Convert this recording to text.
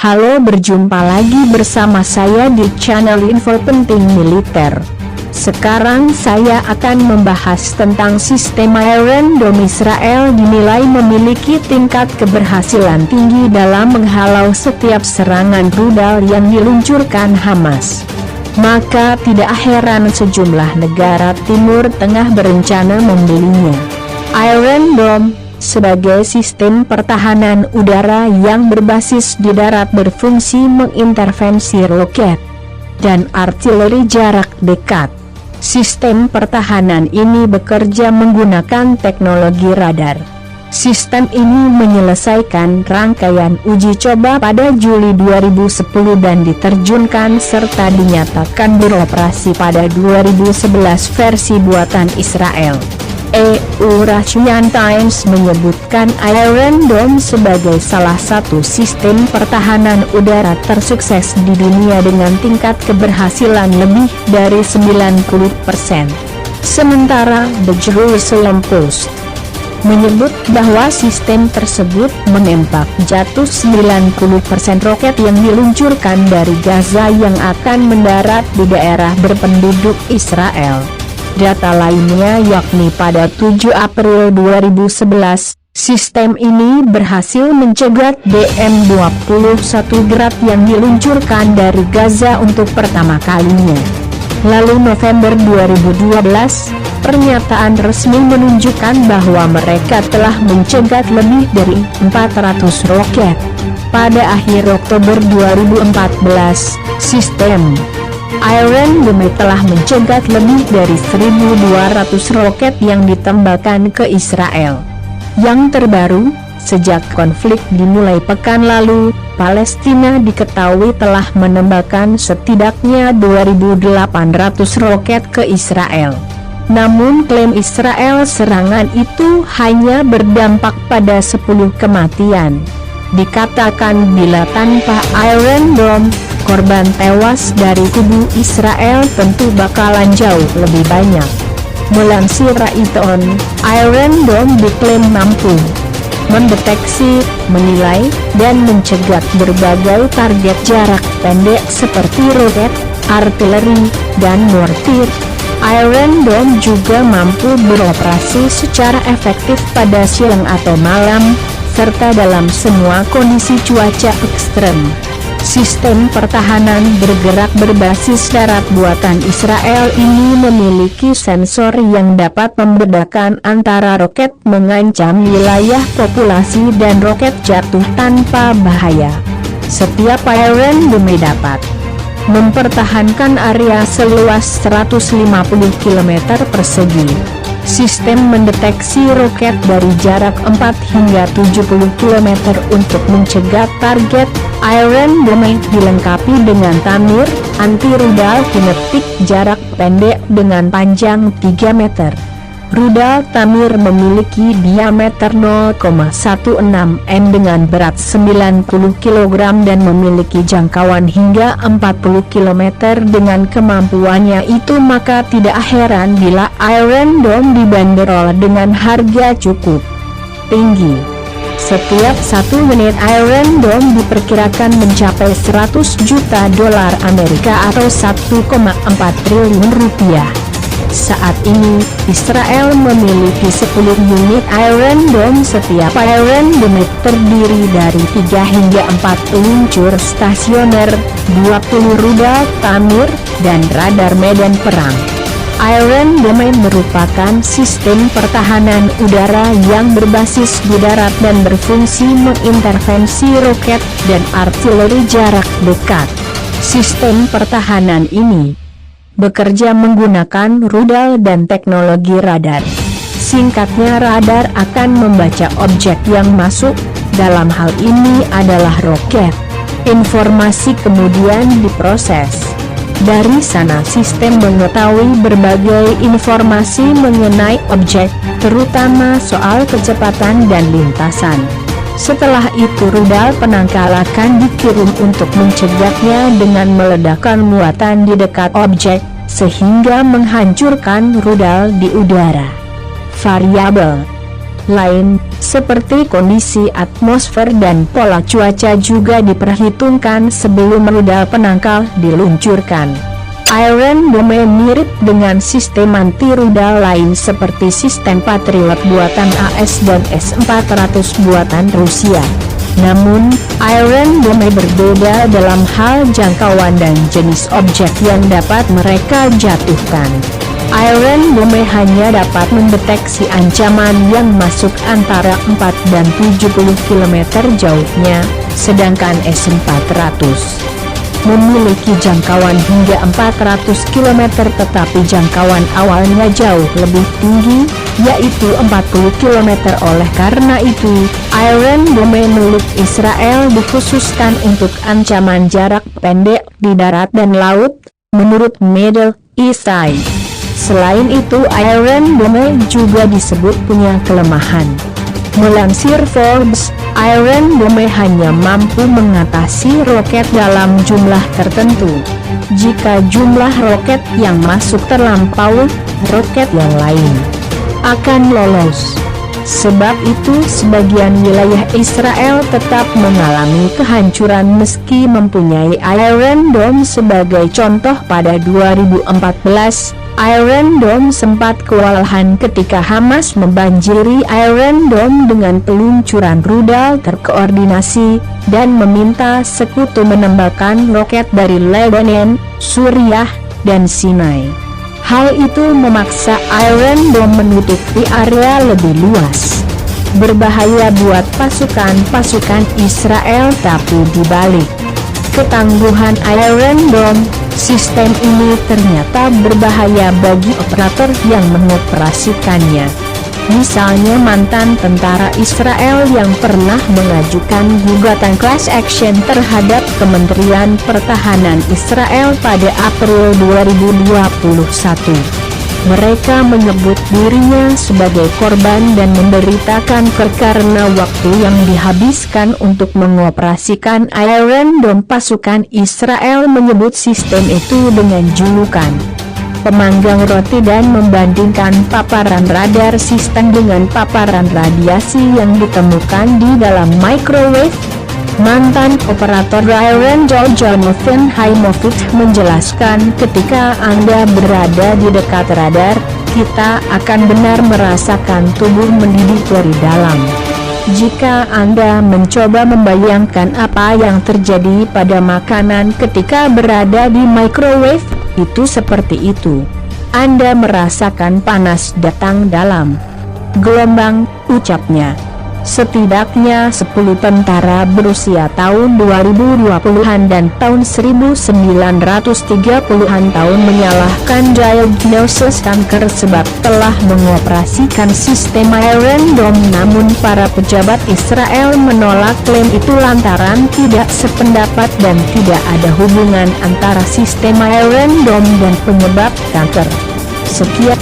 Halo, berjumpa lagi bersama saya di channel Info Penting Militer. Sekarang saya akan membahas tentang sistem Iron Dome. Israel dinilai memiliki tingkat keberhasilan tinggi dalam menghalau setiap serangan rudal yang diluncurkan Hamas. Maka tidak heran sejumlah negara Timur Tengah berencana membelinya. Iron Dome sebagai sistem pertahanan udara yang berbasis di darat berfungsi mengintervensi roket dan artileri jarak dekat. Sistem pertahanan ini bekerja menggunakan teknologi radar. Sistem ini menyelesaikan rangkaian uji coba pada Juli 2010 dan diterjunkan serta dinyatakan beroperasi pada 2011 versi buatan Israel. Russian Times menyebutkan Iron Dome sebagai salah satu sistem pertahanan udara tersukses di dunia dengan tingkat keberhasilan lebih dari 90%. Sementara The Jerusalem Post menyebut bahwa sistem tersebut menembak jatuh 90% roket yang diluncurkan dari Gaza yang akan mendarat di daerah berpenduduk Israel. Data lainnya yakni pada 7 April 2011, sistem ini berhasil mencegat DM-21 Grad yang diluncurkan dari Gaza untuk pertama kalinya. Lalu November 2012, pernyataan resmi menunjukkan bahwa mereka telah mencegat lebih dari 400 roket. Pada akhir Oktober 2014, sistem Iron Dome telah mencegat lebih dari 1.200 roket yang ditembakkan ke Israel. Yang terbaru, sejak konflik dimulai pekan lalu, Palestina diketahui telah menembakkan setidaknya 2.800 roket ke Israel. Namun klaim Israel serangan itu hanya berdampak pada 10 kematian. Dikatakan bila tanpa Iron Dome, korban tewas dari kubu Israel tentu bakalan jauh lebih banyak. Melansir Raytheon, Iron Dome diklaim mampu mendeteksi, menilai, dan mencegat berbagai target jarak pendek seperti roket, artileri, dan mortir. Iron Dome juga mampu beroperasi secara efektif pada siang atau malam, serta dalam semua kondisi cuaca ekstrem. Sistem pertahanan bergerak berbasis darat buatan Israel ini memiliki sensor yang dapat membedakan antara roket mengancam wilayah populasi dan roket jatuh tanpa bahaya. Setiap Iron Dome dapat mempertahankan area seluas 150 km persegi. Sistem mendeteksi roket dari jarak 4 hingga 70 km untuk mencegat target. Iron Dome dilengkapi dengan tamir anti-rudal kinetik jarak pendek dengan panjang 3 meter. Rudal tamir memiliki diameter 0,16 m dengan berat 90 kg dan memiliki jangkauan hingga 40 km dengan kemampuannya itu, maka tidak heran bila Iron Dome dibanderol dengan harga cukup tinggi. Setiap 1 unit Iron Dome diperkirakan mencapai 100 juta dolar Amerika atau 1,4 triliun rupiah. Saat ini, Israel memiliki 10 unit Iron Dome. Setiap Iron Dome terdiri dari 3 hingga 4 peluncur stasioner, 20 rudal tamir, dan radar medan perang. Iron Dome merupakan sistem pertahanan udara yang berbasis di darat dan berfungsi mengintervensi roket dan artileri jarak dekat. Sistem pertahanan ini bekerja menggunakan rudal dan teknologi radar. Singkatnya, radar akan membaca objek yang masuk, dalam hal ini adalah roket. Informasi kemudian diproses. Dari sana sistem mengetahui berbagai informasi mengenai objek, terutama soal kecepatan dan lintasan. Setelah itu rudal penangkal akan dikirim untuk mencegatnya dengan meledakkan muatan di dekat objek, sehingga menghancurkan rudal di udara. Variabel lain, seperti kondisi atmosfer dan pola cuaca juga diperhitungkan sebelum rudal penangkal diluncurkan. Iron Dome mirip dengan sistem anti-rudal lain seperti sistem Patriot buatan AS dan S-400 buatan Rusia. Namun, Iron Dome berbeda dalam hal jangkauan dan jenis objek yang dapat mereka jatuhkan. Iron Dome hanya dapat mendeteksi ancaman yang masuk antara 4 dan 70 km jauhnya, sedangkan S-400 memiliki jangkauan hingga 400 km tetapi jangkauan awalnya jauh lebih tinggi, yaitu 40 km. Oleh karena itu, Iron Dome milik Israel dikhususkan untuk ancaman jarak pendek di darat dan laut, menurut Middle East Eye. Selain itu, Iron Dome juga disebut punya kelemahan. Melansir Forbes, Iron Dome hanya mampu mengatasi roket dalam jumlah tertentu. Jika jumlah roket yang masuk terlampaui, roket yang lain akan lolos. Sebab itu sebagian wilayah Israel tetap mengalami kehancuran meski mempunyai Iron Dome. Sebagai contoh, pada 2014, Iron Dome sempat kewalahan ketika Hamas membanjiri Iron Dome dengan peluncuran rudal terkoordinasi dan meminta sekutu menembakkan roket dari Lebanon, Suriah, dan Sinai. Hal itu memaksa Iron Dome menutupi area lebih luas. Berbahaya buat pasukan Israel, tapi dibalik ketangguhan Iron Dome, sistem ini ternyata berbahaya bagi operator yang mengoperasikannya. Misalnya mantan tentara Israel yang pernah mengajukan gugatan class action terhadap Kementerian Pertahanan Israel pada April 2021. Mereka menyebut dirinya sebagai korban dan memberitakan karena waktu yang dihabiskan untuk mengoperasikan Iron Dome. Pasukan Israel menyebut sistem itu dengan julukan pemanggang roti dan membandingkan paparan radar sistem dengan paparan radiasi yang ditemukan di dalam microwave. Mantan operator Iron Dome Jonathan Haymovich menjelaskan, ketika Anda berada di dekat radar, kita akan benar merasakan tubuh mendidih dari dalam. Jika Anda mencoba membayangkan apa yang terjadi pada makanan ketika berada di microwave, itu seperti itu. Anda merasakan panas datang dalam gelombang, ucapnya. Setidaknya 10 tentara berusia tahun 2020-an dan tahun 1930-an tahun menyalahkan diagnosis kanker sebab telah mengoperasikan sistem Iron Dome. Namun para pejabat Israel menolak klaim itu lantaran tidak sependapat dan tidak ada hubungan antara sistem Iron Dome dan penyebab kanker. Sekian.